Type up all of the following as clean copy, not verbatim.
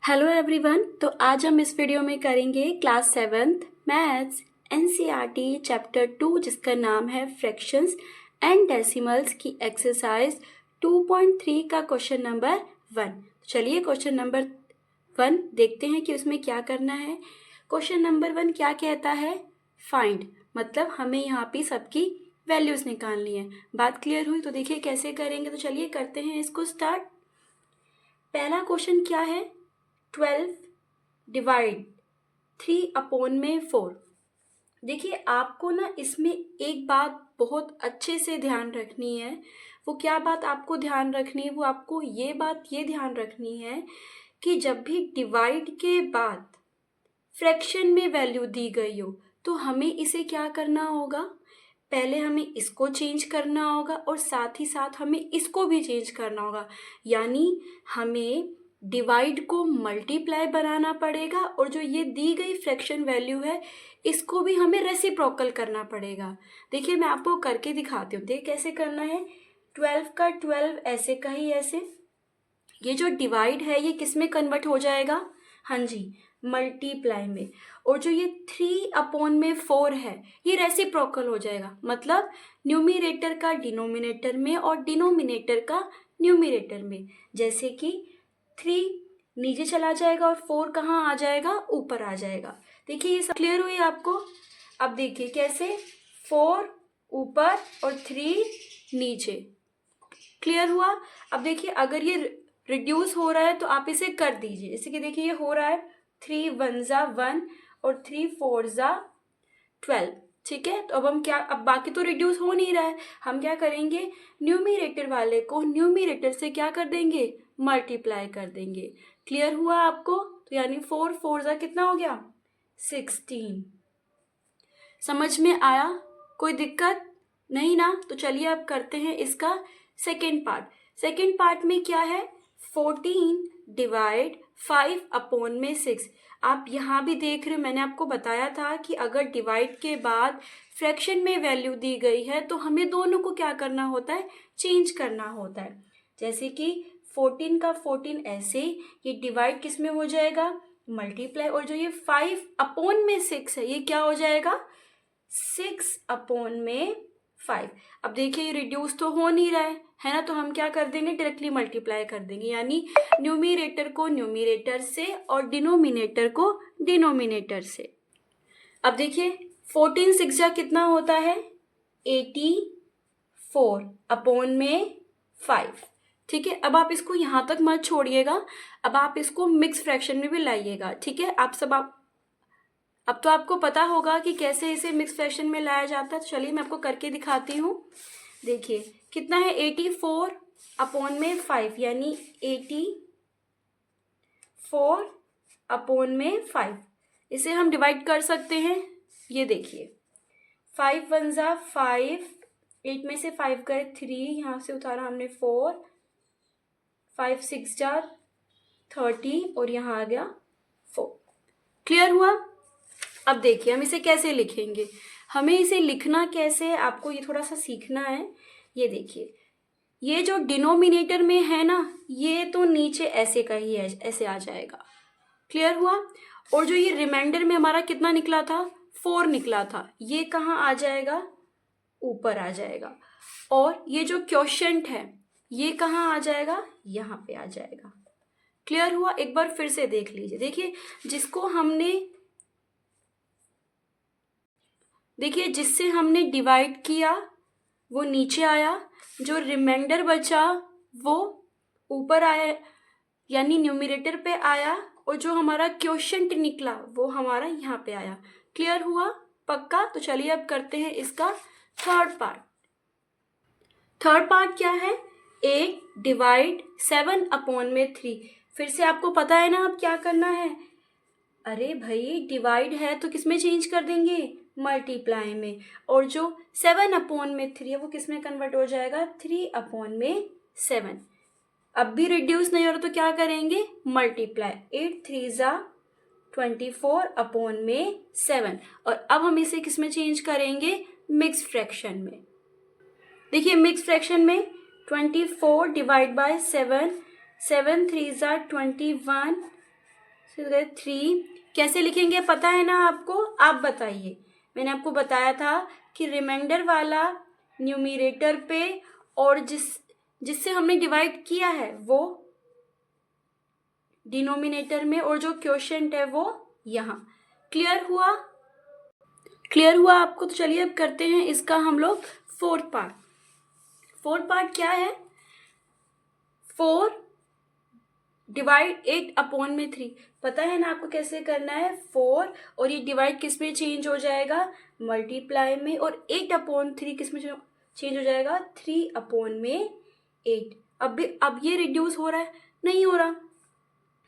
Hello everyone. तो आज हम इस वीडियो में करेंगे class 7th maths NCERT chapter 2 जिसका नाम है फ्रैक्शंस एंड डेसिमल्स की एक्सरसाइज 2.3 का क्वेश्चन नंबर 1। चलिए क्वेश्चन नंबर 1 देखते हैं कि उसमें क्या करना है। क्वेश्चन नंबर 1 क्या कहता है? फाइंड, मतलब हमें यहाँ पे सबकी वैल्यूज निकालनी है। बात क्लियर हुई? तो देखिए कैसे करेंगे। तो चलिए करते हैं इसको स्टार्ट। पहला क्वेश्चन क्या है? 12 डिवाइड 3/4। देखिए आपको ना इसमें एक बात बहुत अच्छे से ध्यान रखनी है। वो क्या बात आपको ध्यान रखनी है? वो आपको ये ध्यान रखनी है कि जब भी डिवाइड के बाद फ्रैक्शन में वैल्यू दी गई हो तो हमें इसे क्या करना होगा? पहले हमें इसको चेंज करना होगा और साथ ही साथ हमें इसको भी चेंज करना होगा। यानी हमें डिवाइड को मल्टीप्लाई बनाना पड़ेगा और जो ये दी गई फ्रैक्शन वैल्यू है इसको भी हमें रेसिप्रोकल करना पड़ेगा। देखिए मैं आपको करके दिखाती हूँ। देखिए कैसे करना है। 12 का 12 ऐसे का ही ऐसे। ये जो डिवाइड है ये किस में कन्वर्ट हो जाएगा? हाँ जी, मल्टीप्लाई में। और जो ये 3/4 है ये रेसिप्रोकल हो जाएगा, मतलब न्यूमिनेटर का डिनोमिनेटर में और डिनोमिनेटर का न्यूमिनेटर में। जैसे कि 3 नीचे चला जाएगा और 4 कहाँ आ जाएगा? ऊपर आ जाएगा। देखिए ये सब क्लियर हुई आपको? अब देखिए कैसे, 4 ऊपर और 3 नीचे। क्लियर हुआ? अब देखिए अगर ये रिड्यूस हो रहा है तो आप इसे कर दीजिए। जैसे कि देखिए ये हो रहा है 3 1 ज़ा 1 और 3 4 ज़ा 12। ठीक है, तो अब हम क्या, अब बाकी तो रिड्यूस हो नहीं रहा है, हम क्या करेंगे? न्यूमिनेटर वाले को न्यूमिनेटर से क्या कर देंगे? मल्टीप्लाई कर देंगे। क्लियर हुआ आपको? तो यानी 4 4 ज़ा कितना हो गया? 16। समझ में आया? कोई दिक्कत नहीं ना? तो चलिए अब करते हैं इसका सेकेंड पार्ट। सेकेंड पार्ट में क्या है? 14 डिवाइड 5/6। आप यहाँ भी देख रहे हो, मैंने आपको बताया था कि अगर डिवाइड के बाद फ्रैक्शन में वैल्यू दी गई है तो हमें दोनों को क्या करना होता है? चेंज करना होता है। जैसे कि 14 का 14 ऐसे, ये डिवाइड किस में हो जाएगा? मल्टीप्लाई। और जो ये 5/6 है ये क्या हो जाएगा? 6/5। अब देखिए ये रिड्यूस तो हो नहीं रहा है ना? तो हम क्या कर देंगे? डायरेक्टली मल्टीप्लाई कर देंगे। यानी न्यूमिनेटर को न्यूमिनेटर से और डिनोमिनेटर को डिनोमिनेटर से। अब देखिए 14 6 जा कितना होता है? 84/5। ठीक है, अब आप इसको यहाँ तक मत छोड़िएगा, अब आप इसको मिक्स फ्रैक्शन में भी लाइएगा। ठीक है, अब तो आपको पता होगा कि कैसे इसे मिक्स फ्रैक्शन में लाया जाता है। तो चलिए मैं आपको करके दिखाती हूँ। देखिए कितना है? 84/5 यानी 84/5। इसे हम डिवाइड कर सकते हैं। ये देखिए 5 1 ज़ा 5, 8 में से 5 गए 3, यहाँ से उतारा हमने 4, 5 6 ज़ा 30 और यहाँ आ गया 4। क्लियर हुआ? अब देखिए हम इसे कैसे लिखेंगे। हमें इसे लिखना कैसे है आपको ये थोड़ा सा सीखना है। ये देखिए ये जो डिनोमिनेटर में है ना ये तो नीचे ऐसे का ही है, ऐसे आ जाएगा। क्लियर हुआ? और जो ये रिमाइंडर में हमारा कितना निकला था? 4 निकला था, ये कहाँ आ जाएगा? ऊपर आ जाएगा। और ये जो क्वोशिएंट है ये कहाँ आ जाएगा? यहाँ पे आ जाएगा। क्लियर हुआ? एक बार फिर से देख लीजिए। देखिए जिससे हमने डिवाइड किया वो नीचे आया, जो रिमाइंडर बचा वो ऊपर आया यानी न्यूमिनेटर पे आया, और जो हमारा क्वोशिएंट निकला वो हमारा यहाँ पे आया। क्लियर हुआ? पक्का? तो चलिए अब करते हैं इसका थर्ड पार्ट। थर्ड पार्ट क्या है? 8 डिवाइड 7/3। फिर से आपको पता है ना अब क्या करना है? अरे भाई डिवाइड है तो किस में चेंज कर देंगे? मल्टीप्लाई में। और जो 7/3 है वो किस में कन्वर्ट हो जाएगा? 3/7। अब भी रिड्यूस नहीं हो रहा तो क्या करेंगे? मल्टीप्लाई। 8 3 ज़ा 24/7। और अब हम इसे किस में चेंज करेंगे? मिक्स फ्रैक्शन में। देखिए मिक्स फ्रैक्शन में 24 डिवाइड बाय 7, 7 3 ज़ा 21 फिर 3 कैसे लिखेंगे पता है ना आपको? आप बताइए। मैंने आपको बताया था कि रिमाइंडर वाला न्यूमरेटर पे और जिससे हमने डिवाइड किया है वो डिनोमिनेटर में, और जो क्वोशिएंट है वो यहाँ। क्लियर हुआ? क्लियर हुआ आपको? तो चलिए अब करते हैं इसका हम लोग फोर्थ पार्ट क्या है? 4 डिवाइड 8 अपॉन में 3। पता है ना आपको कैसे करना है? 4 और ये डिवाइड किस में चेंज हो जाएगा? मल्टीप्लाई में। और 8 अपॉन 3 किस में चेंज हो जाएगा? 3 अपॉन में 8। अब ये रिड्यूस हो रहा है? नहीं हो रहा।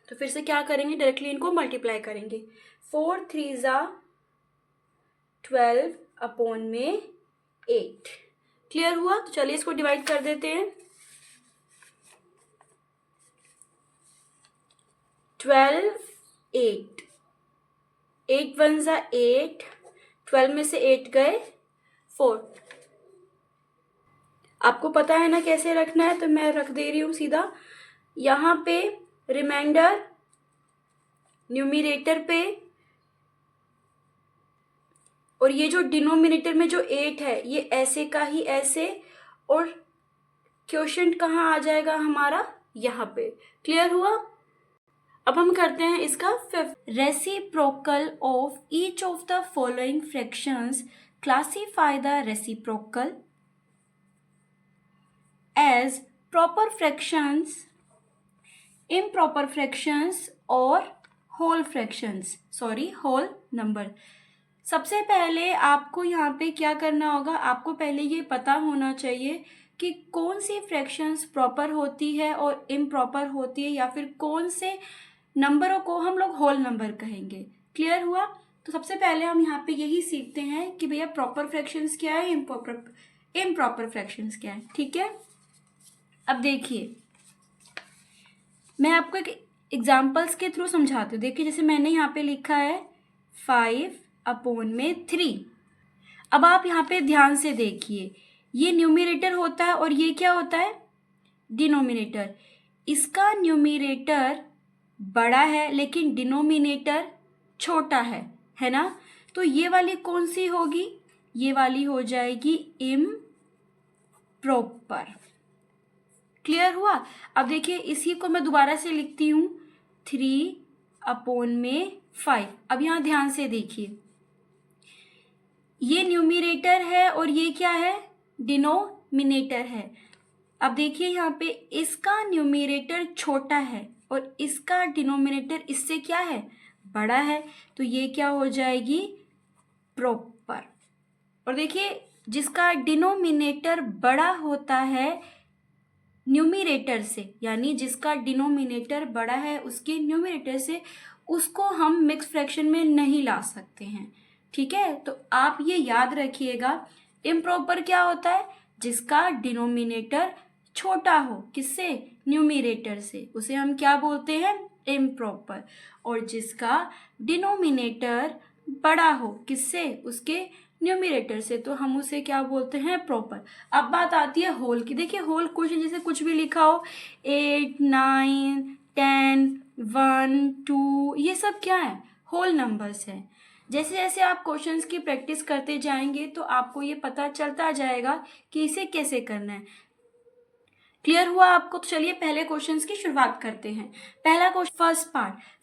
तो फिर से क्या करेंगे? डायरेक्टली इनको मल्टीप्लाई करेंगे। 4 3 ज़ा 12 अपॉन में 8। क्लियर हुआ? तो चलिए इसको डिवाइड कर देते हैं। 12 8 8 1 ज़ा 8, 12 में से 8 गए 4। आपको पता है ना कैसे रखना है, तो मैं रख दे रही हूँ सीधा। यहाँ पे रिमाइंडर न्यूमरेटर पे, और ये जो डिनोमिनेटर में जो 8 है ये ऐसे का ही ऐसे, और क्वोशिएंट कहाँ आ जाएगा हमारा? यहाँ पे। क्लियर हुआ? अब हम करते हैं इसका fifth. Reciprocal of each of the following fractions, classify the reciprocal as proper fractions, improper fractions और होल फ्रैक्शंस, होल नंबर। सबसे पहले आपको यहाँ पे क्या करना होगा? आपको पहले ये पता होना चाहिए कि कौन सी फ्रैक्शंस प्रॉपर होती है और इम्प्रॉपर होती है, या फिर कौन से नंबरों को हम लोग होल नंबर कहेंगे। क्लियर हुआ? तो सबसे पहले हम यहाँ पे यही सीखते हैं कि भैया प्रॉपर फ्रैक्शंस क्या है, इम्प्रॉपर फ्रैक्शंस क्या है। ठीक है, अब देखिए मैं आपको एक एग्जाम्पल्स के थ्रू समझाती हूँ। देखिए जैसे मैंने यहाँ पे लिखा है 5 अपॉन में 3। अब आप यहाँ पे ध्यान से देखिए, ये न्यूमरेटर होता है और ये क्या होता है? डिनोमिनेटर। इसका न्यूमरेटर बड़ा है लेकिन डिनोमिनेटर छोटा है ना? तो ये वाली कौन सी होगी? ये वाली हो जाएगी इम्प्रॉपर। क्लियर हुआ? अब देखिए इसी को मैं दोबारा से लिखती हूँ 3 अपॉन में 5। अब यहाँ ध्यान से देखिए, ये न्यूमरेटर है और ये क्या है? डिनोमिनेटर है। अब देखिए यहाँ पे इसका न्यूमरेटर छोटा है और इसका डिनोमिनेटर इससे क्या है? बड़ा है। तो ये क्या हो जाएगी? प्रॉपर। और देखिए जिसका डिनोमिनेटर बड़ा होता है न्यूमरेटर से, यानी जिसका डिनोमिनेटर बड़ा है उसके न्यूमरेटर से, उसको हम मिक्स फ्रैक्शन में नहीं ला सकते हैं। ठीक है, तो आप ये याद रखिएगा। इम्प्रॉपर क्या होता है? जिसका डिनोमिनेटर छोटा हो, किससे? न्यूमरेटर से, उसे हम क्या बोलते हैं? इम्प्रॉपर। और जिसका डिनोमिनेटर बड़ा हो, किससे? उसके न्यूमरेटर से, तो हम उसे क्या बोलते हैं? प्रॉपर। अब बात आती है होल की। देखिए होल क्वेश्चन जैसे कुछ भी लिखा हो 8 9 10 1 2, ये सब क्या है? होल नंबर्स है। जैसे जैसे आप क्वेश्चंस की प्रैक्टिस करते जाएंगे तो आपको ये पता चलता जाएगा कि इसे कैसे करना है। क्लियर हुआ आपको? तो चलिए पहले क्वेश्चंस की शुरुआत करते हैं। पहला क्वेश्चन,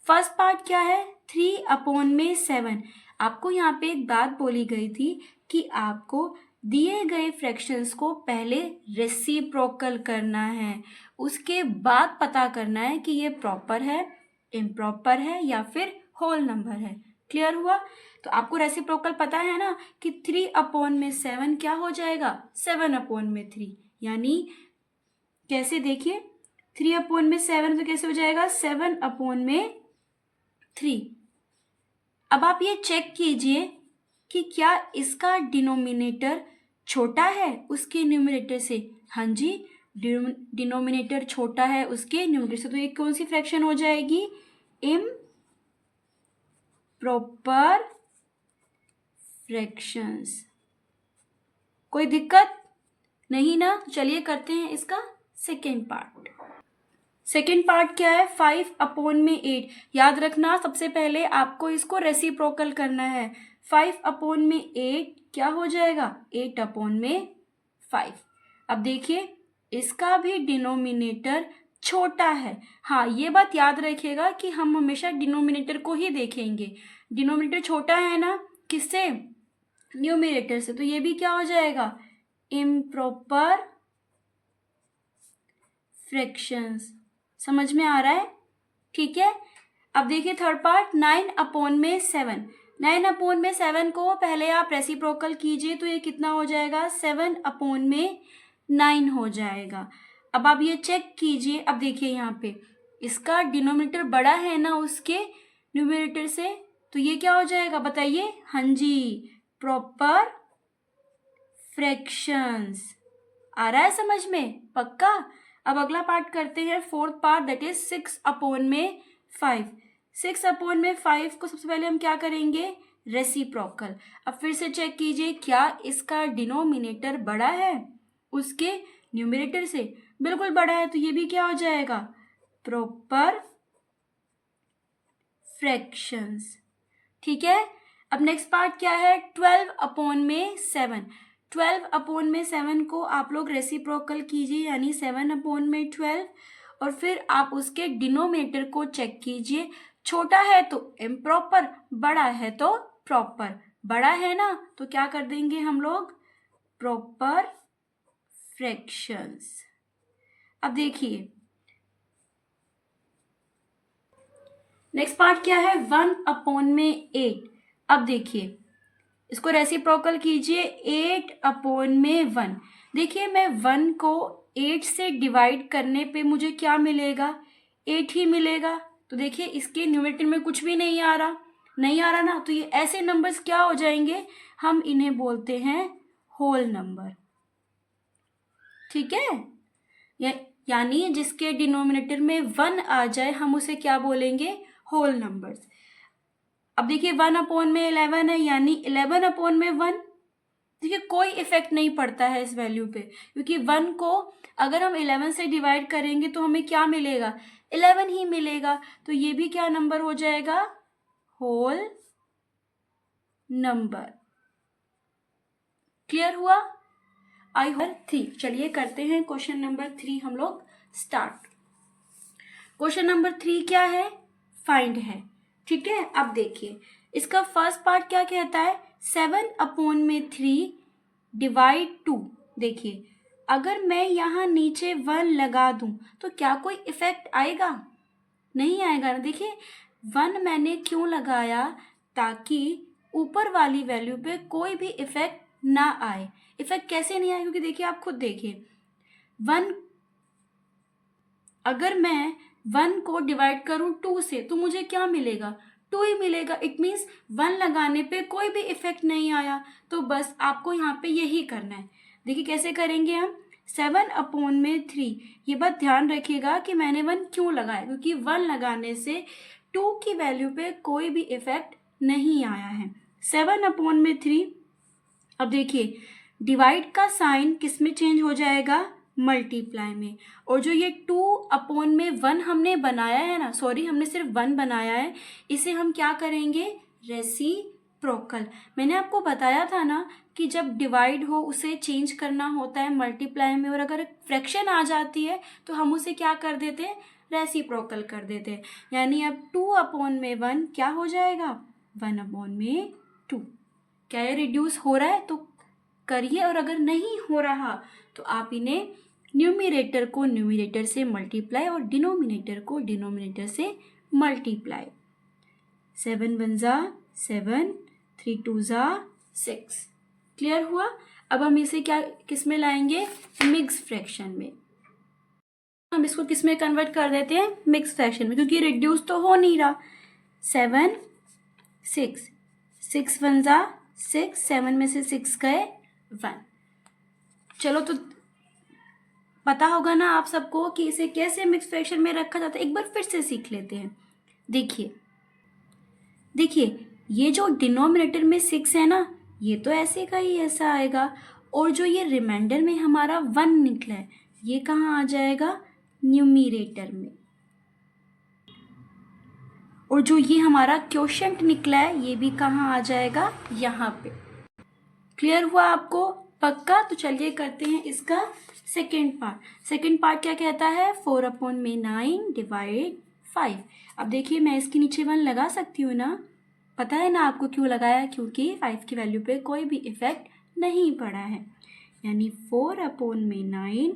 फर्स्ट पार्ट क्या है? 3 अपॉन में 7। आपको यहाँ पे एक बात बोली गई थी कि आपको दिए गए फ्रैक्शंस को पहले रेसिप्रोकल करना है, उसके बाद पता करना है कि ये प्रॉपर है, इम्प्रॉपर है या फिर होल नंबर है। क्लियर हुआ? तो आपको रेसिप्रोकल पता है ना कि 3 अपॉन में 7 क्या हो जाएगा? 7 अपॉन में 3। यानी कैसे? देखिए 3 अपॉन में 7 तो कैसे हो जाएगा? 7 अपॉन में 3। अब आप ये चेक कीजिए कि क्या इसका डिनोमिनेटर छोटा है उसके न्यूमरेटर से। हाँ जी, डिनोमिनेटर छोटा है उसके न्यूमरेटर से, तो ये कौन सी फ्रैक्शन हो जाएगी? Improper fractions. कोई दिक्कत नहीं ना? चलिए करते हैं इसका सेकेंड पार्ट। सेकेंड पार्ट क्या है, 5/8। याद रखना, सबसे पहले आपको इसको रेसिप्रोकल करना है। 5/8 क्या हो जाएगा, 8/5। अब देखिए इसका भी डिनोमिनेटर छोटा है। हाँ, ये बात याद रखिएगा कि हम हमेशा डिनोमिनेटर को ही देखेंगे। डिनोमिनेटर छोटा है ना, किससे, न्यूमिनेटर से, तो ये भी क्या हो जाएगा, इम्प्रॉपर फ्रैक्शंस। समझ में आ रहा है, ठीक है। अब देखिए थर्ड पार्ट, 9/7। 9/7 को पहले आप रेसिप्रोकल कीजिए तो ये कितना हो जाएगा, 7/9 हो जाएगा। अब आप ये चेक कीजिए, अब देखिए यहाँ पे इसका डिनोमिनेटर बड़ा है ना उसके न्यूमरेटर से, तो ये क्या हो जाएगा बताइए, हाँ जी, प्रॉपर फ्रैक्शंस। आ रहा है समझ में, पक्का। अब अगला पार्ट करते हैं, फोर्थ पार्ट, दैट इज 6/5। 6/5 को सबसे पहले हम क्या करेंगे, रेसिप्रोकल। अब फिर से चेक कीजिए, क्या इसका डिनोमिनेटर बड़ा है उसके न्यूमरेटर से, बिल्कुल बड़ा है, तो ये भी क्या हो जाएगा, प्रॉपर फ्रैक्शंस, ठीक है। अब नेक्स्ट पार्ट क्या है, 12/7। 12/7 को आप लोग रेसिप्रोकल कीजिए, यानी 7/12, और फिर आप उसके डिनोमिनेटर को चेक कीजिए, छोटा है तो इम्प्रॉपर, बड़ा है तो प्रॉपर। बड़ा है ना तो क्या कर देंगे हम लोग, प्रॉपर फ्रैक्शंस। अब देखिए नेक्स्ट पार्ट क्या है, 1/8। अब देखिए इसको रेसिप्रोकल कीजिए, 8/1। देखिए मैं 1 को 8 से डिवाइड करने पे मुझे क्या मिलेगा, 8 ही मिलेगा। तो देखिए इसके न्यूमरेटर में कुछ भी नहीं आ रहा, नहीं आ रहा ना, तो ये ऐसे नंबर्स क्या हो जाएंगे, हम इन्हें बोलते हैं होल नंबर, ठीक है। यानी जिसके डिनोमिनेटर में 1 आ जाए हम उसे क्या बोलेंगे, होल नंबर्स। अब देखिए 1/11 है, यानी 11/1। देखिए कोई इफेक्ट नहीं पड़ता है इस वैल्यू पे, क्योंकि 1 को अगर हम 11 से डिवाइड करेंगे तो हमें क्या मिलेगा, 11 ही मिलेगा। तो ये भी क्या नंबर हो जाएगा, होल नंबर। क्लियर हुआ, आई होप। 3, चलिए करते हैं क्वेश्चन नंबर 3 हम लोग स्टार्ट। क्वेश्चन नंबर 3 क्या है, फाइंड है, ठीक है। अब देखिए इसका फर्स्ट पार्ट क्या कहता है, 7/3 डिवाइड 2। देखिए अगर मैं यहाँ नीचे 1 लगा दूं तो क्या कोई इफेक्ट आएगा, नहीं आएगा ना। देखिए 1 मैंने क्यों लगाया, ताकि ऊपर वाली वैल्यू पे कोई भी इफेक्ट ना आए। इफेक्ट कैसे नहीं आए, क्योंकि देखिए आप खुद देखिए 1, अगर मैं 1 को डिवाइड करूं 2 से तो मुझे क्या मिलेगा, 2 ही मिलेगा। इट मीन्स 1 लगाने पे कोई भी इफेक्ट नहीं आया। तो बस आपको यहाँ पे यही करना है। देखिए कैसे करेंगे हम, 7/3। ये बात ध्यान रखिएगा कि मैंने 1 क्यों लगाया, क्योंकि 1 लगाने से 2 की वैल्यू पे कोई भी इफेक्ट नहीं आया है। 7/3। अब देखिए डिवाइड का साइन किस में चेंज हो जाएगा, मल्टीप्लाई में। और जो ये 2/1 हमने बनाया है ना, सॉरी हमने सिर्फ 1 बनाया है, इसे हम क्या करेंगे, रेसिप्रोकल। मैंने आपको बताया था ना कि जब डिवाइड हो उसे चेंज करना होता है मल्टीप्लाई में, और अगर फ्रैक्शन आ जाती है तो हम उसे क्या कर देते हैं, रेसिप्रोकल कर देते हैं। यानी अब 2/1 क्या हो जाएगा, 1/2। क्या ये रिड्यूस हो रहा है तो करिए, और अगर नहीं हो रहा तो आप इन्हें न्यूमिनेटर को न्यूमिनेटर से मल्टीप्लाई और डिनोमिनेटर को डिनोमिनेटर से मल्टीप्लाई। 7 1 7, 3 2 6। क्लियर हुआ। अब हम इसे क्या किस में लाएंगे, मिक्स फ्रैक्शन में। हम इसको किस में कन्वर्ट कर देते हैं, मिक्स फ्रैक्शन में, क्योंकि रिड्यूस तो हो नहीं रहा। 7 6, 6 1 6, 7 में से 6 गए 1। चलो तो पता होगा ना आप सबको कि इसे कैसे मिक्स फ्रैक्शन में रखा जाता है, एक बार फिर से सीख लेते हैं। देखिए देखिए ये जो डिनोमिनेटर में 6 है ना, ये तो ऐसे का ही ऐसा आएगा, और जो ये रिमाइंडर में हमारा 1 निकला है, ये कहाँ आ जाएगा, न्यूमिनेटर में। और जो ये हमारा क्वोशंट निकला है ये भी कहाँ आ जाएगा, यहाँ पे। क्लियर हुआ आपको? पक्का? तो चलिए करते हैं इसका सेकेंड पार्ट। सेकेंड पार्ट क्या कहता है, 4/9 डिवाइड 5। अब देखिए मैं इसके नीचे 1 लगा सकती हूँ ना, पता है ना आपको क्यों लगाया, क्योंकि 5 की वैल्यू पे कोई भी इफेक्ट नहीं पड़ा है। यानी 4/9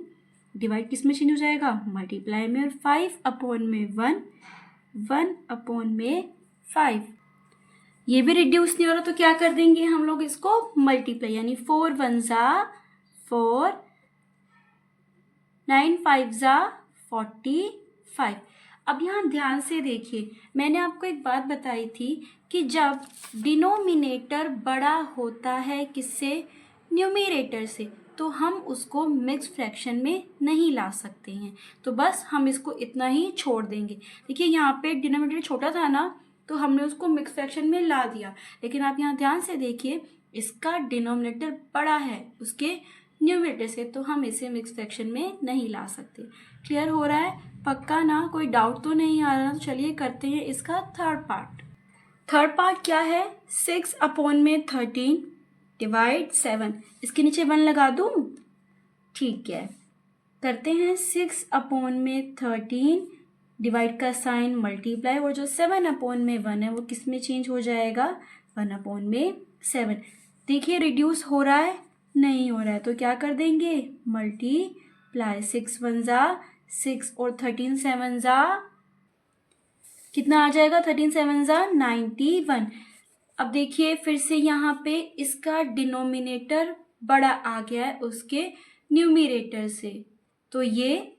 डिवाइड किस में चेंज हो जाएगा, मल्टीप्लाई में, और 5/1, 1/5। ये भी रिड्यूस नहीं हो रहा तो क्या कर देंगे हम लोग इसको मल्टीप्लाई, यानी 4 1 जा 4, 9 5 जा 45। अब यहाँ ध्यान से देखिए, मैंने आपको एक बात बताई थी कि जब डिनोमिनेटर बड़ा होता है किससे, न्यूमरेटर से, तो हम उसको मिक्स फ्रैक्शन में नहीं ला सकते हैं। तो बस हम इसको इतना ही छोड़ देंगे। देखिए यहाँ पे डिनोमिनेटर छोटा था ना, तो हमने उसको मिक्स फ्रैक्शन में ला दिया, लेकिन आप यहाँ ध्यान से देखिए इसका डिनोमिनेटर बड़ा है उसके न्यूमरेटर से, तो हम इसे मिक्स फ्रैक्शन में नहीं ला सकते। क्लियर हो रहा है? पक्का ना? कोई डाउट तो नहीं आ रहा? तो चलिए करते हैं इसका थर्ड पार्ट। थर्ड पार्ट क्या है, 6/13 डिवाइड 7। इसके नीचे 1 लगा दूँ? ठीक है, करते हैं 6/13 डिवाइड का साइन मल्टीप्लाई, और जो 7/1 है वो किस में चेंज हो जाएगा, 1/7। देखिए रिड्यूस हो रहा है, नहीं हो रहा है, तो क्या कर देंगे, मल्टीप्लाई, 6 1 जा 6 और 13 7 जा कितना आ जाएगा, 13 7 जा 91। अब देखिए फिर से यहाँ पे इसका डिनोमिनेटर बड़ा आ गया है उसके न्यूमरेटर से, तो ये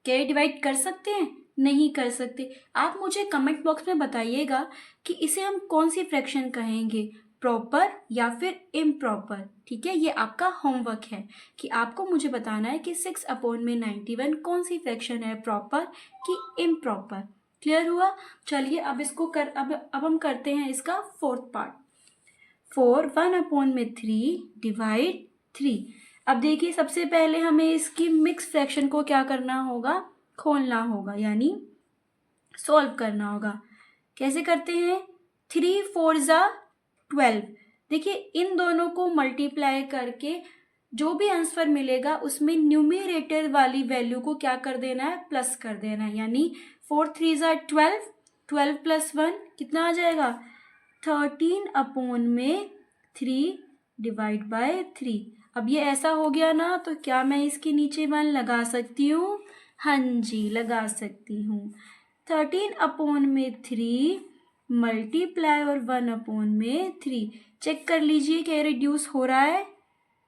क्या डिवाइड कर सकते हैं, नहीं कर सकते। आप मुझे कमेंट बॉक्स में बताइएगा कि इसे हम कौन सी फ्रैक्शन कहेंगे, प्रॉपर या फिर इम्प्रॉपर। ठीक है, ये आपका होमवर्क है कि आपको मुझे बताना है कि 6/91 कौन सी फ्रैक्शन है, प्रॉपर कि इम्प्रॉपर। क्लियर हुआ? चलिए अब इसको अब हम करते हैं इसका फोर्थ पार्ट। 4 1/3 डिवाइड 3। अब देखिए सबसे पहले हमें इसकी मिक्स फ्रैक्शन को क्या करना होगा, खोलना होगा, यानी सॉल्व करना होगा। कैसे करते हैं, 3 4 जा 12। देखिए इन दोनों को मल्टीप्लाई करके जो भी आंसर मिलेगा उसमें न्यूमरेटर वाली वैल्यू को क्या कर देना है, प्लस कर देना है। यानी 4 3 जा 12, 12 + 1 कितना आ जाएगा, 13/3 डिवाइड बाय 3। अब ये ऐसा हो गया ना, तो क्या मैं इसके नीचे 1 लगा सकती हूँ, हाँ जी लगा सकती हूँ। 13/3 मल्टीप्लाई और 1/3, चेक कर लीजिए क्या रिड्यूस हो रहा है,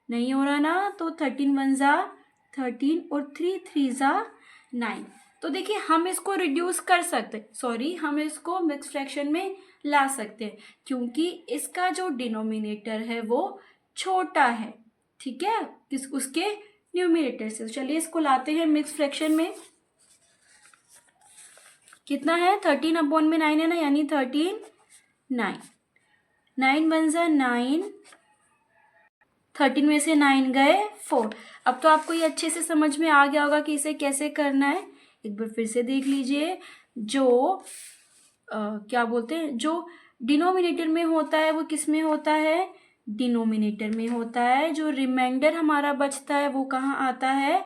नहीं हो रहा ना, तो 13 1 जा 13 और 3 3 जा 9। तो देखिए हम इसको रिड्यूस कर सकते, सॉरी हम इसको मिक्स फ्रैक्शन में ला सकते हैं, क्योंकि इसका जो डिनोमिनेटर है वो छोटा है, ठीक है, उसके न्यूमरेटर से। तो चलिए इसको लाते हैं मिक्स फ्रैक्शन में। कितना है, 13/9 है ना, यानी 13 9, 9 1 जा 9, 13 में से 9 गए 4। अब तो आपको ये अच्छे से समझ में आ गया होगा कि इसे कैसे करना है। एक बार फिर से देख लीजिए, जो क्या बोलते हैं, जो डिनोमिनेटर में होता है वो किस में होता है, डिनोमिनेटर में होता है। जो रिमाइंडर हमारा बचता है वो कहाँ आता है,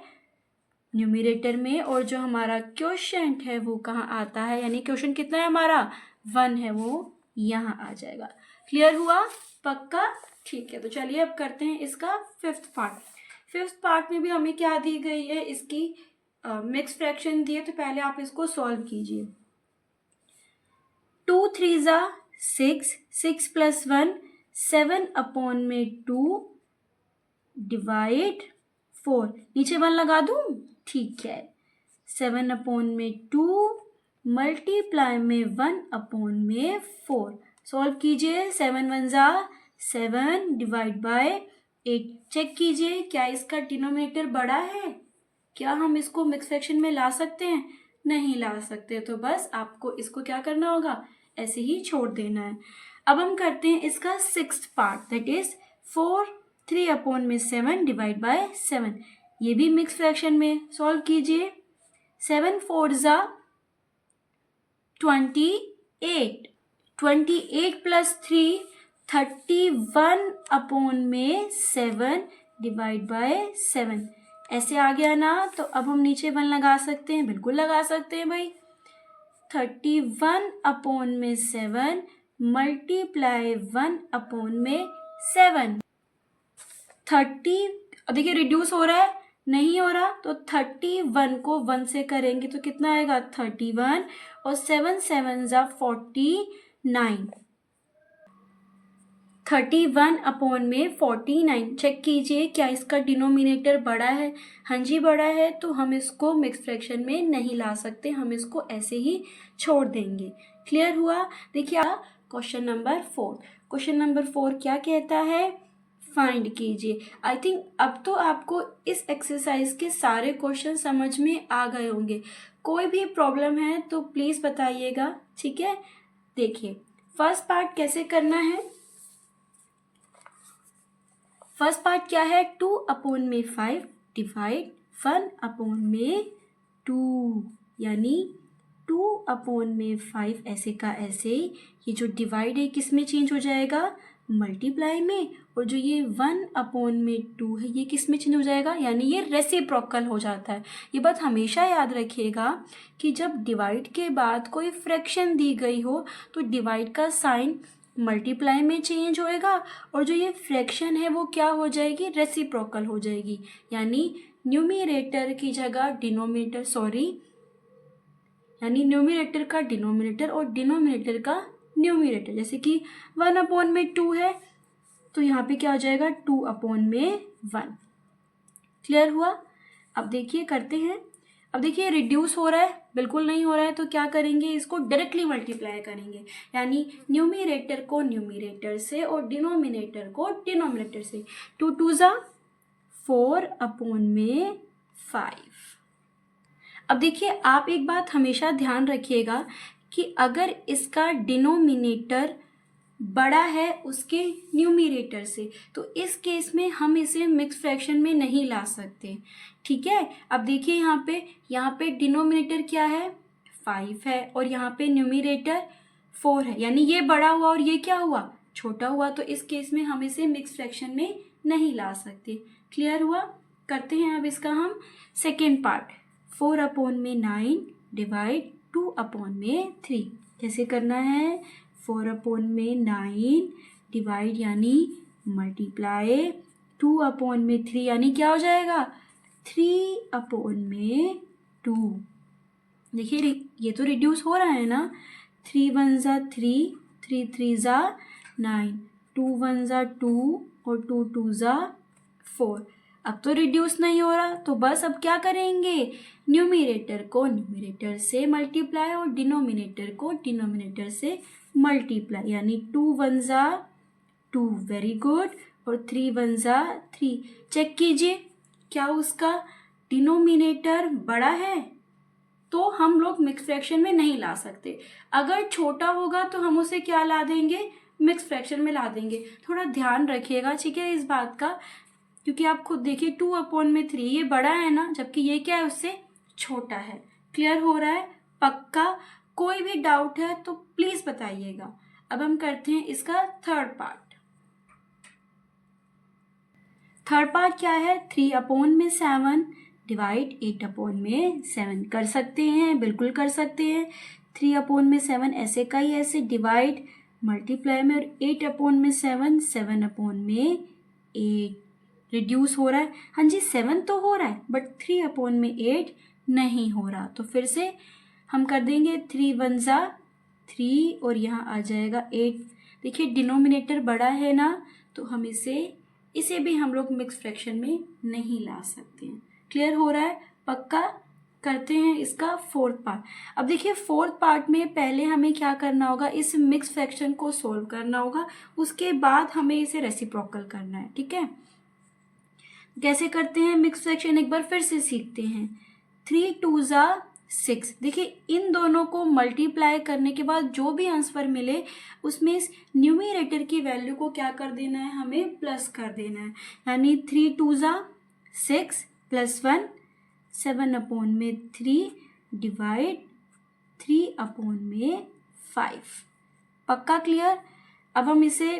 न्यूमरेटर में। और जो हमारा क्वोशंट है वो कहाँ आता है, यानी क्वोशंट कितना है हमारा, 1 है, वो यहाँ आ जाएगा। क्लियर हुआ? पक्का? ठीक है, तो चलिए अब करते हैं इसका फिफ्थ पार्ट। फिफ्थ पार्ट में भी हमें क्या दी गई है, इसकी मिक्स फ्रैक्शन दी है, तो पहले आप इसको सॉल्व कीजिए। 2 3 जा 6, 6 + 1 7/2 डिवाइड 4। नीचे 1 लगा दूं? ठीक है, 7/2 मल्टीप्लाई में 1/4। सॉल्व कीजिए, 7 1 जा 7 डिवाइड बाय 8। चेक कीजिए क्या इसका डिनोमिनेटर बड़ा है, क्या हम इसको मिक्स फ्रैक्शन में ला सकते हैं, नहीं ला सकते, तो बस आपको इसको क्या करना होगा, ऐसे ही छोड़ देना है। अब हम करते हैं इसका sixth part, that is 4 3/7 divide by 7। ये भी मिक्स फ्रैक्शन में। सॉल्व कीजिए, 7 4 जा 28। 28 प्लस 3 31 अपॉन में 7 डिवाइड बाय 7। ऐसे आ गया ना, तो अब हम नीचे 1 लगा सकते हैं, बिल्कुल लगा सकते हैं भाई। 31 अपॉन में 7 मल्टीप्लाई 1 अपॉन में 7। 30, देखिए रिड्यूस हो रहा है, नहीं हो रहा, तो 31 को 1 से करेंगे तो कितना आएगा 31 और 7 7 जा 49। 31 अपॉन में 49। चेक कीजिए क्या इसका डिनोमिनेटर बड़ा है। हाँ जी बड़ा है, तो हम इसको मिक्स फ्रैक्शन में नहीं ला सकते, हम इसको ऐसे ही छोड़ देंगे। क्लियर हुआ। देखिए क्वेश्चन नंबर 4। क्वेश्चन नंबर 4 क्या कहता है, फाइंड कीजिए। आई थिंक अब तो आपको इस एक्सरसाइज के सारे क्वेश्चन समझ में आ गए होंगे। कोई भी प्रॉब्लम है तो प्लीज़ बताइएगा, ठीक है। देखिए फर्स्ट पार्ट कैसे करना है। फर्स्ट पार्ट क्या है, 2 अपॉन में 5 डिवाइड 1 अपॉन में 2, यानी 2 अपॉन में 5 ऐसे का ऐसे। ये जो डिवाइड है किस में चेंज हो जाएगा, मल्टीप्लाई में, और जो ये 1 अपॉन में 2 है ये किस में चेंज हो जाएगा, यानी ये रेसिप्रोकल हो जाता है। ये बात हमेशा याद रखिएगा कि जब डिवाइड के बाद कोई फ्रैक्शन दी गई हो तो डिवाइड का साइन मल्टीप्लाई में चेंज होएगा, और जो ये फ्रैक्शन है वो क्या हो जाएगी, रेसिप्रोकल हो जाएगी। यानी न्यूमिरेटर की जगह डिनोमिनेटर, यानी न्यूमिरेटर का डिनोमिनेटर और डिनोमिनेटर का न्यूमिरेटर। जैसे कि 1 अपॉन में 2 है तो यहाँ पे क्या हो जाएगा 2 अपॉन में 1। क्लियर हुआ। अब देखिए करते हैं। अब देखिए रिड्यूस हो रहा है, बिल्कुल नहीं हो रहा है, तो क्या करेंगे, इसको डायरेक्टली मल्टीप्लाई करेंगे, यानी न्यूमिरेटर को न्यूमिरेटर से और डिनोमिनेटर को डिनोमिनेटर से। 2 2 जा 4 अपॉन में 5। अब देखिए आप एक बात हमेशा ध्यान रखिएगा कि अगर इसका डिनोमिनेटर बड़ा है उसके न्यूमिरेटर से, तो इस केस में हम इसे मिक्स फ्रैक्शन में नहीं ला सकते, ठीक है। अब देखिए यहाँ पे डिनोमिनेटर क्या है, 5 है, और यहाँ पे न्यूमिरेटर 4 है, यानी ये बड़ा हुआ और ये क्या हुआ, छोटा हुआ, तो इस केस में हम इसे मिक्स फ्रैक्शन में नहीं ला सकते। क्लियर हुआ। करते हैं अब इसका हम सेकेंड पार्ट। 4 अपॉन में 9 डिवाइड 2 अपॉन में 3। कैसे करना है, 4 अपॉन में 9 डिवाइड यानी मल्टीप्लाई 2 अपॉन में 3, यानी क्या हो जाएगा 3 अपॉन में 2। देखिए ये तो रिड्यूस हो रहा है ना, 3 1 जा 3, 3 3 जा 9, 2 1 जा 2 और 2 2 जा 4। अब तो रिड्यूस नहीं हो रहा, तो बस अब क्या करेंगे, न्यूमिरेटर को न्यूमिरेटर से मल्टीप्लाई और डिनोमिनेटर को डिनोमिनेटर से मल्टीप्लाई, यानी 2 1 जा 2, वेरी गुड, और 3 1 जा 3। चेक कीजिए क्या उसका डिनोमिनेटर बड़ा है, तो हम लोग मिक्स फ्रैक्शन में नहीं ला सकते। अगर छोटा होगा तो हम उसे क्या ला देंगे, मिक्स फ्रैक्शन में ला देंगे। थोड़ा ध्यान रखिएगा, ठीक है, इस बात का, क्योंकि आप खुद देखिए 2 अपॉन में 3 ये बड़ा है ना, जबकि ये क्या है उससे छोटा है। क्लियर हो रहा है पक्का। कोई भी डाउट है तो प्लीज बताइएगा। अब हम करते हैं इसका थर्ड पार्ट। थर्ड पार्ट क्या है, 3 अपॉन में 7 डिवाइड 8 अपॉन में 7। कर सकते हैं, बिल्कुल कर सकते हैं। 3 अपॉन में 7 ऐसे का ही ऐसे डिवाइड मल्टीप्लाई में, और 8 अपॉन में 7 7 अपॉन में 8। रिड्यूस हो रहा है, हाँ जी 7 तो हो रहा है, बट 3 अपॉन में 8 नहीं हो रहा। तो फिर से हम कर देंगे 3 1 जा 3 और यहाँ आ जाएगा 8। देखिए डिनोमिनेटर बड़ा है ना, तो हम इसे भी हम लोग मिक्स फ्रैक्शन में नहीं ला सकते हैं। क्लियर हो रहा है पक्का। करते हैं इसका फोर्थ पार्ट। अब देखिए फोर्थ पार्ट में पहले हमें क्या करना होगा, इस मिक्स फ्रैक्शन को सोल्व करना होगा, उसके बाद हमें इसे रेसिप्रोकल करना है, ठीक है। कैसे करते हैं मिक्स फ्रैक्शन, एक बार फिर से सीखते हैं। 3 2 जा 6। देखिए इन दोनों को मल्टीप्लाई करने के बाद जो भी आंसर मिले उसमें इस न्यूमिरेटर की वैल्यू को क्या कर देना है, हमें प्लस कर देना है, यानी 3 2 जा 6 प्लस 1 7 अपॉन में 3 डिवाइड 3/5। पक्का क्लियर। अब हम इसे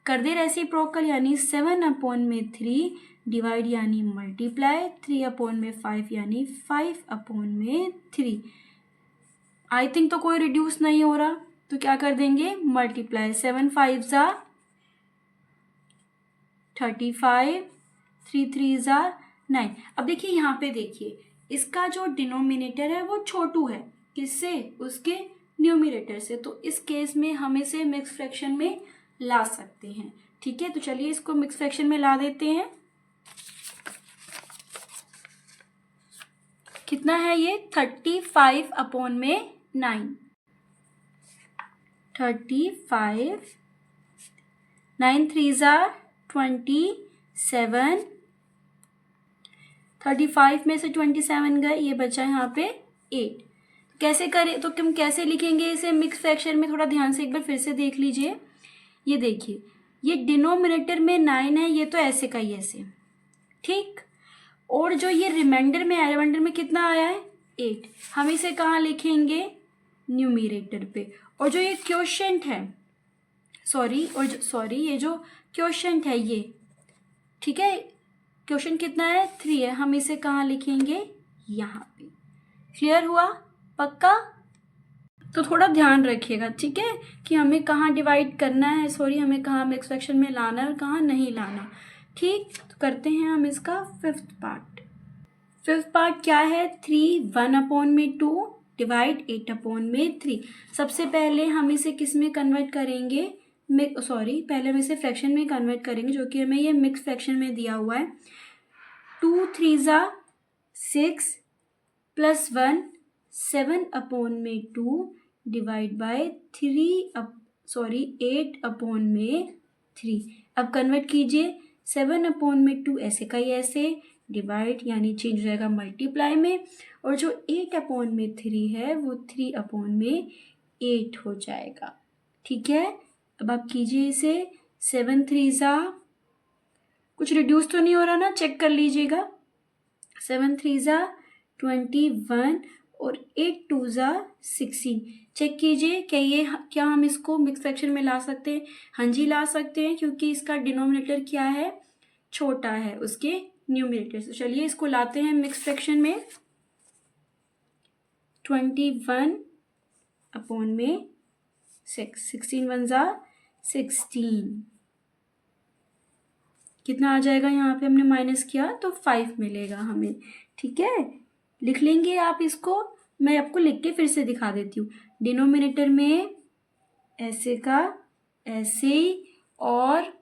कर दे रेसिप्रोकल, यानी 7/3 डिवाइड यानी मल्टीप्लाई 3/5 यानी 5/3। आई थिंक तो कोई रिड्यूस नहीं हो रहा, तो क्या कर देंगे, मल्टीप्लाई। 7 5 ज़ा 35, 3 3 ज़ा 9। अब देखिए यहाँ पे देखिए, इसका जो डिनोमिनेटर है वो छोटू है, किससे, उसके न्यूमिनेटर से। तो इस केस में हम इसे मिक्स फ्रैक्शन में ला सकते हैं। ठीक है, तो चलिए इसको मिक्स फ्रैक्शन में ला देते हैं। कितना है ये, 35/9। 35, 9 3 ज़ा 27। 35 में से 27 गए, ये बचा यहाँ पे 8। कैसे करें, तो हम कैसे लिखेंगे इसे मिक्स फ्रैक्शन में, थोड़ा ध्यान से एक बार फिर से देख लीजिए। ये देखिए, ये डिनोमिनेटर में 9 है, ये तो ऐसे का ही ऐसे, ठीक। और जो ये रिमाइंडर में आया, रिमाइंडर में कितना आया है, 8। हम इसे कहाँ लिखेंगे, न्यूमिनेटर पे। और जो ये क्वोशिएंट है, ये जो क्वोशिएंट है ये, ठीक है, क्वोशिएंट कितना है, 3 है, हम इसे कहाँ लिखेंगे, यहाँ पे। क्लियर हुआ, पक्का। तो थोड़ा ध्यान रखिएगा, ठीक है, कि हमें कहाँ डिवाइड करना है, हमें कहाँ मिक्स फ्रैक्शन में लाना है और कहाँ नहीं लाना। ठीक, तो करते हैं हम इसका फिफ्थ पार्ट। फिफ्थ पार्ट क्या है, 3 1/2 डिवाइड 8/3। सबसे पहले हम इसे किस में कन्वर्ट करेंगे, पहले हम इसे फ्रैक्शन में कन्वर्ट करेंगे, जो कि हमें ये मिक्स फ्रैक्शन में दिया हुआ है। 2 3 ज़ा 6 प्लस 1 7/2 डिवाइड बाय 8/3। अब कन्वर्ट कीजिए, 7/2 ऐसे का ही ऐसे, डिवाइड यानी चेंज हो जाएगा मल्टीप्लाई में, और जो 8/3 है वो 3/8 हो जाएगा। ठीक है, अब आप कीजिए इसे। 7 3 ज़ा, कुछ रिड्यूस तो नहीं हो रहा ना, चेक कर लीजिएगा। 7 3 ज़ा 21 और 8 2 ज़ा 16। चेक कीजिए, क्या हम इसको मिक्स फ्रैक्शन में ला सकते हैं। हाँ जी, ला सकते हैं, क्योंकि इसका डिनोमिनेटर क्या है, छोटा है उसके न्यूमिनेटर से। चलिए इसको लाते हैं मिक्स फ्रैक्शन में। 21/6, 16 1 ज़ा 16। कितना आ जाएगा, यहाँ पे हमने माइनस किया तो 5 मिलेगा हमें। ठीक है, लिख लेंगे आप इसको, मैं आपको लिख के फिर से दिखा देती हूँ। डिनोमिनेटर में ऐसे का ऐसे, और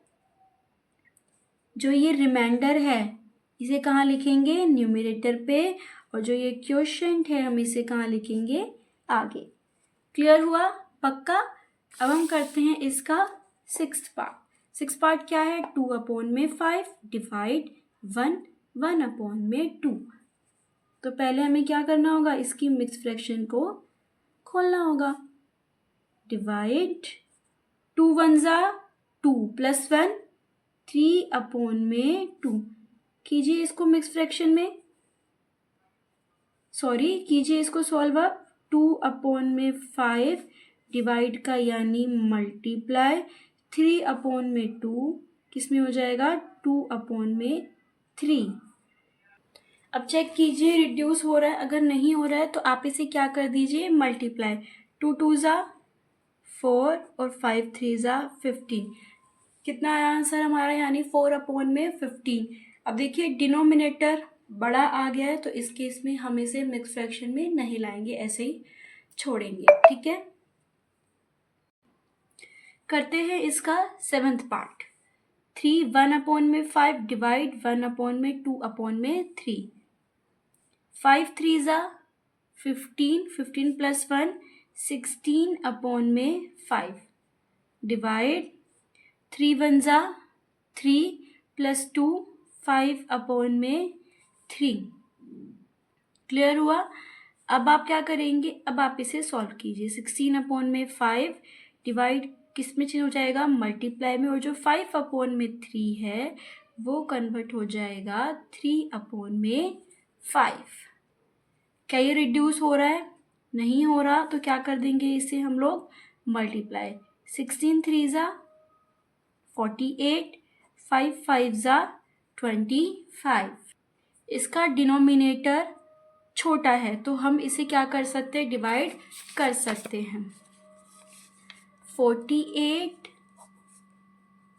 जो ये रिमाइंडर है इसे कहाँ लिखेंगे, न्यूमिनेटर पे, और जो ये क्वोशिएंट है हम इसे कहाँ लिखेंगे, आगे। क्लियर हुआ, पक्का। अब हम करते हैं इसका सिक्स्थ पार्ट। सिक्स पार्ट क्या है, 2/5 डिवाइड 1/2। तो पहले हमें क्या करना होगा, इसकी मिक्स फ्रैक्शन को खोलना होगा। डिवाइड 2 1 ज़ा 2 प्लस 1 3/2। कीजिए इसको मिक्स फ्रैक्शन में, कीजिए इसको सॉल्व अप। 2/5 डिवाइड का यानी मल्टीप्लाई 3/2 किस में हो जाएगा, 2/3। अब चेक कीजिए रिड्यूस हो रहा है, अगर नहीं हो रहा है तो आप इसे क्या कर दीजिए, मल्टीप्लाई। 2 2 ज़ा 4 और 5 3 ज़ा 15। कितना आया आंसर हमारा, यानी 4/15। अब देखिए डिनोमिनेटर बड़ा आ गया है, तो इस केस में हम इसे मिक्स फ्रैक्शन में नहीं लाएंगे, ऐसे ही छोड़ेंगे। ठीक है, करते हैं इसका सेवंथ पार्ट। 3 1/5 डिवाइड 1/2/3। 5 3 ज़ा 15, 15 प्लस 1 16/5 डिवाइड 3 1 ज़ा 3 प्लस 2 5/3। क्लियर हुआ। अब आप क्या करेंगे, अब आप इसे सॉल्व कीजिए। 16/5 डिवाइड किस में चेंज हो जाएगा, मल्टीप्लाई में, और जो 5/3 है वो कन्वर्ट हो जाएगा 3/5। क्या ये रिड्यूस हो रहा है, नहीं हो रहा तो क्या कर देंगे, इसे हम लोग मल्टीप्लाई। 16 3 ज़ा 48, 5 5 ज़ा 25। इसका डिनोमिनेटर छोटा है तो हम इसे क्या कर सकते हैं, डिवाइड कर सकते हैं। 48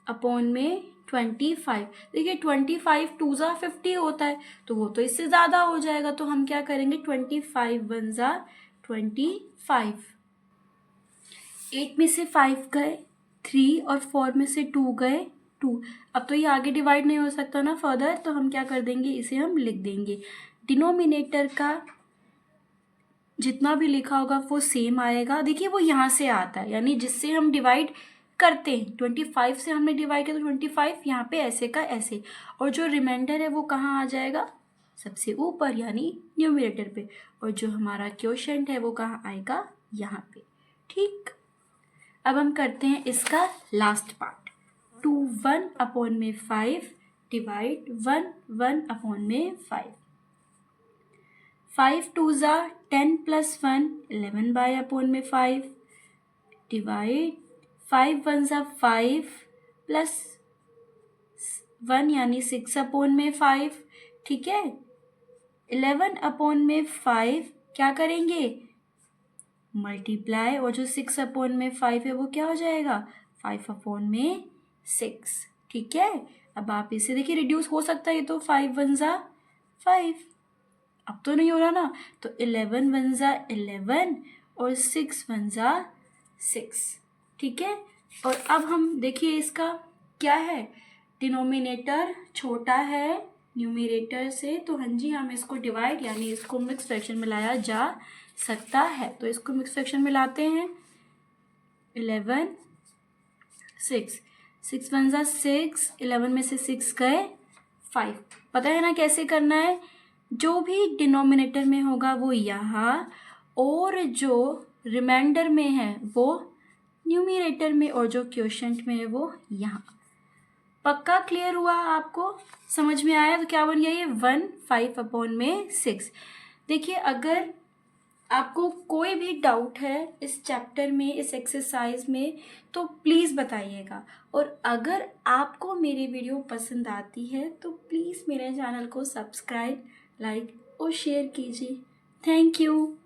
अपॉन में 25। देखिए 25 2 ज़ा 50 होता है तो वो तो इससे ज़्यादा हो जाएगा, तो हम क्या करेंगे, 25 1 ज़ा 25। 8 में से 5 गए 3 और 4 में से 2 गए 2। अब तो ये आगे डिवाइड नहीं हो सकता ना फर्दर, तो हम क्या कर देंगे, इसे हम लिख देंगे। डिनोमिनेटर का जितना भी लिखा होगा वो सेम आएगा। देखिए वो यहाँ से आता है, यानी जिससे हम डिवाइड करते हैं 25 से हमने डिवाइड किया तो 25 यहाँ पे ऐसे का ऐसे, और जो रिमाइंडर है वो कहाँ आ जाएगा, सबसे ऊपर यानी न्यूमरेटर पे, और जो हमारा क्वोशिएंट है वो कहाँ आएगा, यहाँ पे। ठीक, अब हम करते हैं इसका लास्ट पार्ट। 2 1 अपॉन में 5 डिवाइड 1 1 अपॉन में 5। 5 2 ज़ा 10 प्लस 1 11 बाय अपॉन में 5 डिवाइड 5 1 ज़ा 5 प्लस 1 यानी 6 अपॉन में 5। ठीक है, 11 अपॉन में 5 क्या करेंगे, मल्टीप्लाई, और जो 6 अपॉन में 5 है वो क्या हो जाएगा, 5 अपॉन में 6। ठीक है, अब आप इसे देखिए रिड्यूस हो सकता है, ये तो 5 1 ज़ा 5, अब तो नहीं हो रहा ना, तो 11 1 ज़ा 11 और 6 1 ज़ा 6। ठीक है, और अब हम देखिए इसका क्या है, डिनोमिनेटर छोटा है न्यूमरेटर से, तो हाँ जी हम इसको डिवाइड यानी इसको मिक्स फ्रैक्शन में लाया जा सकता है। तो इसको मिक्स फ्रैक्शन में लाते हैं। 11 6 6 1 ज़ा 6, 11 में से 6 गए 5। पता है ना कैसे करना है, जो भी डिनोमिनेटर में होगा वो यहाँ, और जो रिमाइंडर में है वो न्यूमरेटर में, और जो क्वोशिएंट में है वो यहाँ। पक्का क्लियर हुआ, आपको समझ में आया, तो क्या बन गया ये 1 5 अपॉन में 6। देखिए अगर आपको कोई भी डाउट है इस चैप्टर में, इस एक्सरसाइज में, तो प्लीज़ बताइएगा, और अगर आपको मेरी वीडियो पसंद आती है तो प्लीज़ मेरे चैनल को सब्सक्राइब, लाइक और शेयर कीजिए। Thank you.